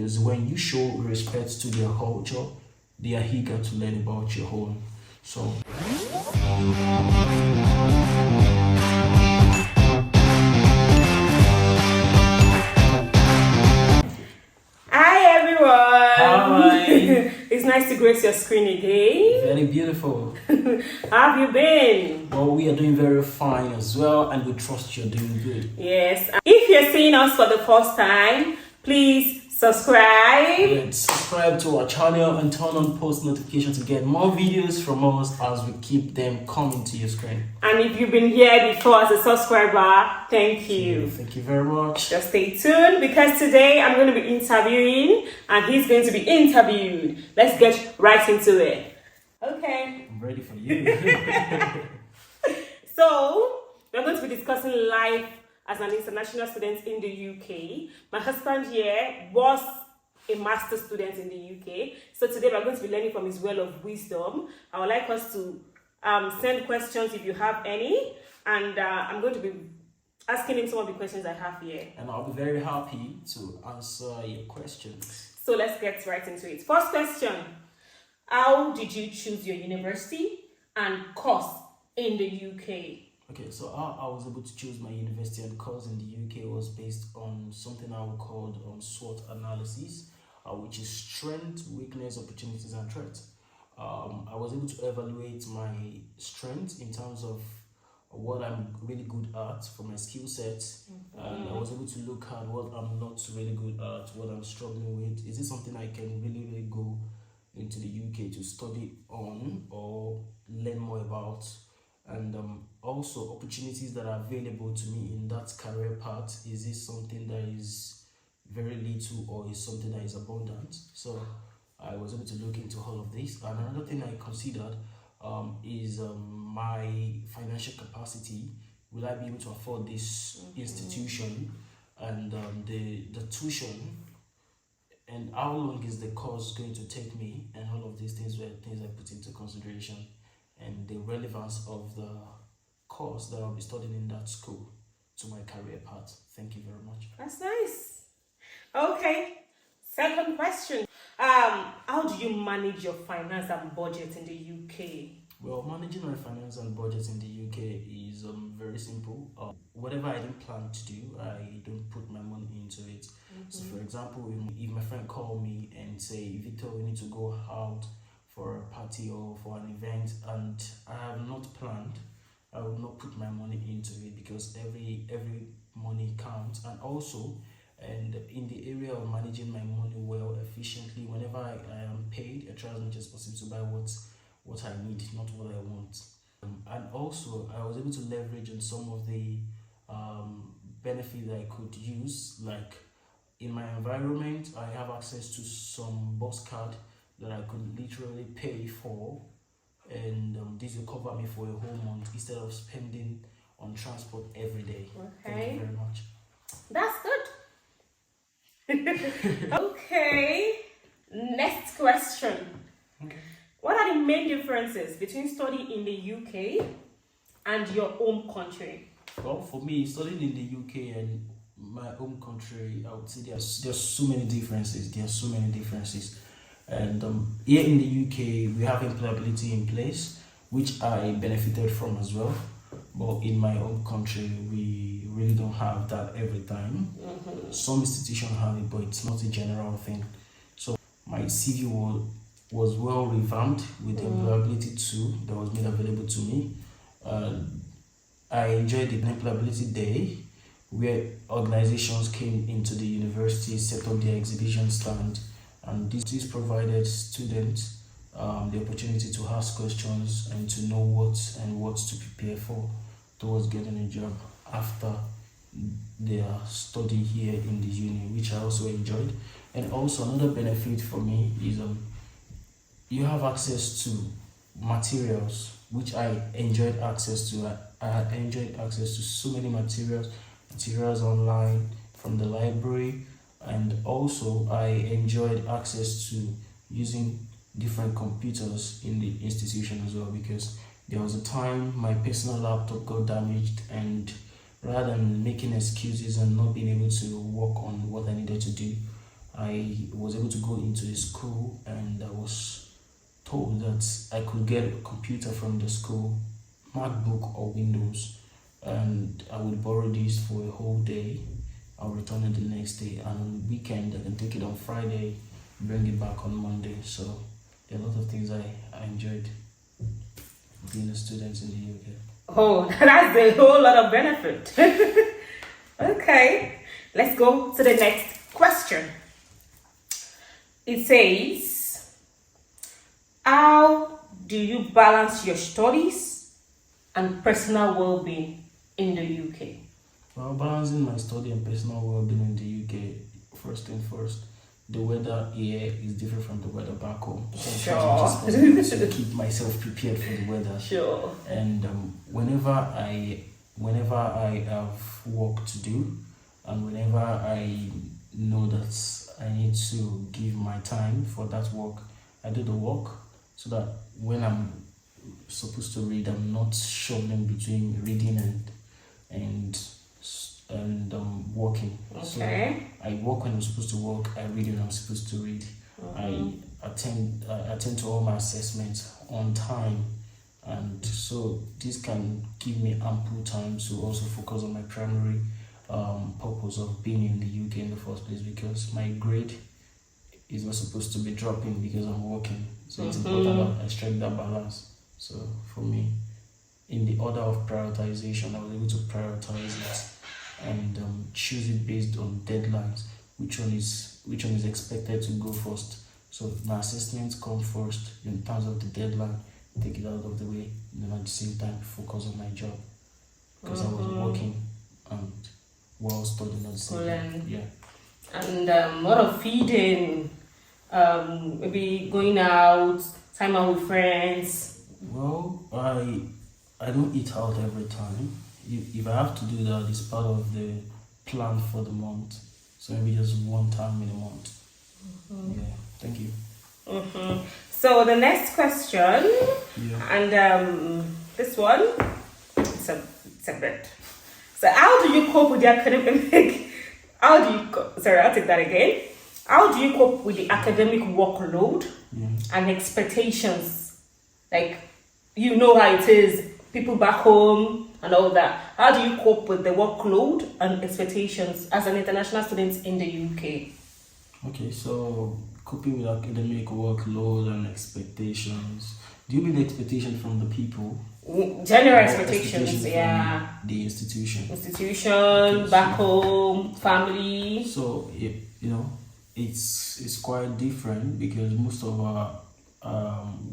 because when you show respect to their culture, they are eager to learn about your own. So hi everyone. hi. It's nice to grace your screen again. Very beautiful. How have you been? Well, we are doing very fine as well, and we trust you're doing good. Yes. If you're seeing us for the first time, please subscribe. And subscribe to our channel and turn on post notifications to get more videos from us as we keep them coming to your screen. And if you've been here before as a subscriber, thank you. Thank you very much. Just stay tuned because today I'm going to be interviewing and he's going to be interviewed. Let's get right into it. Okay. I'm ready for you. So, we're going to be discussing life as an international student in the UK. My husband here was a master's student in the UK. So today we're going to be learning from his well of wisdom. I would like us to send questions if you have any. And I'm going to be asking him some of the questions I have here. And I'll be very happy to answer your questions. So let's get right into it. First question. How did you choose your university and course in the UK? Okay, so how I was able to choose my university and course in the UK was based on something I would call SWOT analysis, which is strength, weakness, opportunities, and threats. I was able to evaluate my strength in terms of what I'm really good at for my skill sets, and I was able to look at what I'm not really good at, what I'm struggling with. Is it something I can really go into the UK to study on or learn more about? And also opportunities that are available to me in that career path. Is it something that is very little or is something that is abundant? So I was able to look into all of this. And another thing I considered is my financial capacity. Will I be able to afford this institution and the tuition? And how long is the course going to take me? And all of these things were things I put into consideration. And the relevance of the course that I'll be studying in that school to my career path. Thank you very much. That's nice. Okay. Second question. How do you manage your finance and budget in the UK? Well, managing my finance and budget in the UK is very simple. Whatever I didn't plan to do, I don't put my money into it. So, for example, if my friend called me and say, Victor, we need to go out for a party or for an event and I have not planned, I would not put my money into it because every money counts. And also, and in the area of managing my money well, efficiently, whenever I am paid, I try as much as possible to buy what I need, not what I want. And also, I was able to leverage on some of the benefits that I could use, like in my environment, I have access to some bus card that I could literally pay for, and this will cover me for a whole month instead of spending on transport every day. Okay. Thank you very much. That's good. Okay. Next question. Okay. What are the main differences between studying in the UK and your home country? Well, for me, studying in the UK and my home country, I would say there's so many differences. And here in the UK, we have employability in place, which I benefited from as well. But in my home country, we really don't have that every time. Some institutions have it, but it's not a general thing. So my CV was well revamped with the employability tool that was made available to me. I enjoyed the employability day, where organizations came into the university, set up their exhibition stand, and this provided students the opportunity to ask questions and to know what to prepare for towards getting a job after their study here in the uni, which I also enjoyed. And also another benefit for me is you have access to materials, which I enjoyed access to. I had enjoyed access to so many materials online from the library, and also I enjoyed access to using different computers in the institution as well, because there was a time my personal laptop got damaged, and rather than making excuses and not being able to work on what I needed to do, I was able to go into a school, and I was told that I could get a computer from the school, MacBook or Windows, and I would borrow this for a whole day. I'll return it the next day, and on weekend I can take it on Friday, bring it back on Monday. So a lot of things I enjoyed being a student in the UK. Oh, that's a whole lot of benefit. Okay, let's go to the next question. It says, how do you balance your studies and personal well-being in the UK? Well, balancing my study and personal well-being in the UK, first thing first, the weather here is different from the weather back home. So I'm trying to keep myself prepared for the weather. Sure. And whenever I have work to do, and whenever I know that I need to give my time for that work, I do the work, so that when I'm supposed to read, I'm not shuffling between reading and working. Okay. So I work when I'm supposed to work, I read when I'm supposed to read. I attend to all my assessments on time, and so this can give me ample time to also focus on my primary purpose of being in the UK in the first place, because my grade is not supposed to be dropping because I'm working. So it's important that I strike that balance. So for me, in the order of prioritization, I was able to prioritize it and choose it based on deadlines. Which one is expected to go first? So my assessments come first in terms of the deadline. Take it out of the way, and then at the same time focus on my job, because I was working and while studying at the same time. Yeah. And what of feeding? Maybe going out, time out with friends. Well, I don't eat out every time. If I have to do that, it's part of the plan for the month. So maybe just one time in a month. Yeah. Thank you. So the next question, and this one, it's a bit. So how do you cope with the academic? I'll take that again. How do you cope with the academic workload and expectations? Like, you know how it is, people back home and all that. How do you cope with the workload and expectations as an international student in the UK? Okay, so coping with academic workload and expectations. Do you mean the expectation from the people? General expectations, from the institution. Institution, back home, family. So it's quite different, because most of our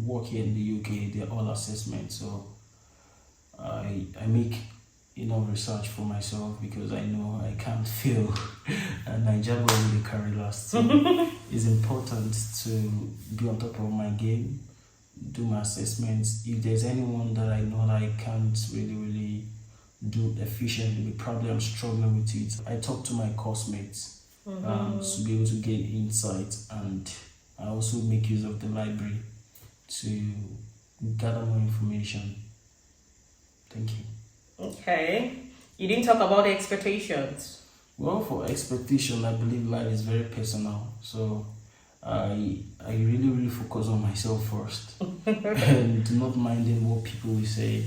work here in the UK, they're all assessments. So I make enough research for myself, because I know I can't fail, and Nigeria will really carry last. So it's important to be on top of my game, do my assessments. If there's anyone that I know that I can't really do efficiently, probably I'm struggling with it, I talk to my course mates to be able to get insight, and I also make use of the library to gather more information. Thank you. Okay. You didn't talk about the expectations. Well, for expectation, I believe life is very personal. So I really focus on myself first and not minding what people will say.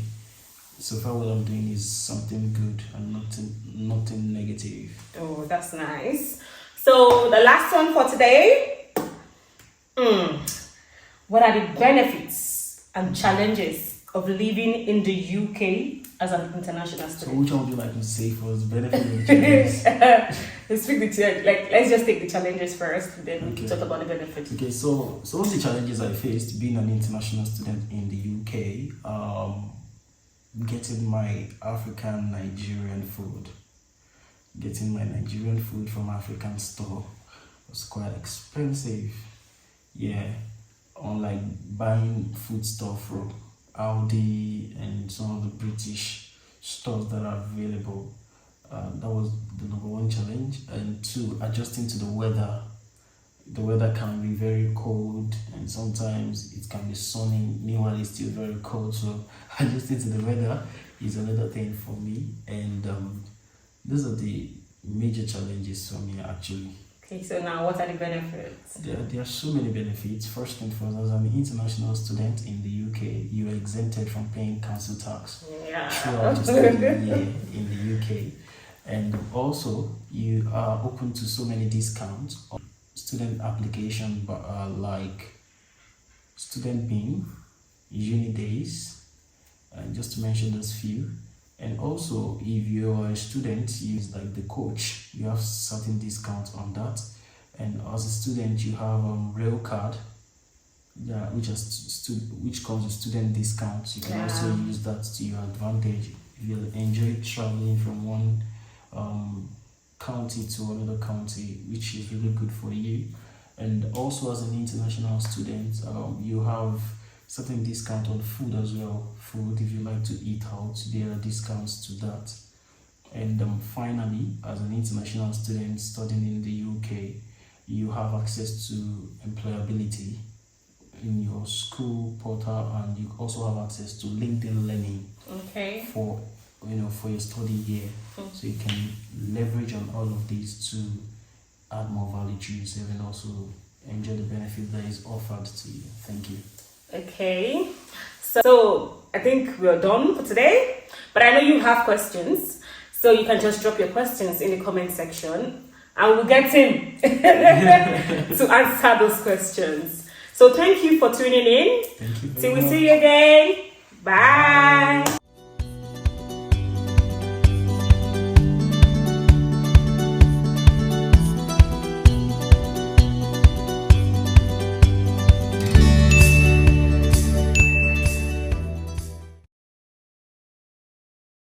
So far what I'm doing is something good and nothing negative. Oh, that's nice. So the last one for today. What are the benefits and challenges of living in the UK as an international student? So which one would you like to say first? Benefit and challenges? Let's just take the challenges first, then we can talk about the benefits. Okay, so some of the challenges I faced being an international student in the UK, getting my Nigerian food. Getting my Nigerian food from African store was quite expensive. Yeah, unlike buying food stuff from Aldi and some of the British stores that are available. That was the number one challenge. And two, adjusting to the weather. The weather can be very cold, and sometimes it can be sunny, meanwhile it's still very cold. So adjusting to the weather is another thing for me. And those are the major challenges for me, actually. Okay, so now what are the benefits? There are so many benefits. First and foremost, as an international student in the UK, you are exempted from paying council tax throughout your study year in the UK. And also, you are open to so many discounts on student application, but like student being, uni days, just to mention those few. And also, if you're a student, use like the coach, you have certain discounts on that. And as a student, you have rail card, which comes with student discounts. You can also use that to your advantage. If you enjoy traveling from one county to another county, which is really good for you. And also, as an international student, you have certain discount on food as well. Food, if you like to eat out, there are discounts to that. And finally, as an international student studying in the UK, you have access to employability in your school portal, and you also have access to LinkedIn Learning for your study year. So you can leverage on all of these to add more value to yourself and also enjoy the benefit that is offered to you. Thank you. Okay, so I think we're done for today, but I know you have questions, so you can just drop your questions in the comment section and we'll get him to answer those questions. So thank you for tuning in. Thank you very Till we much. see you again. Bye.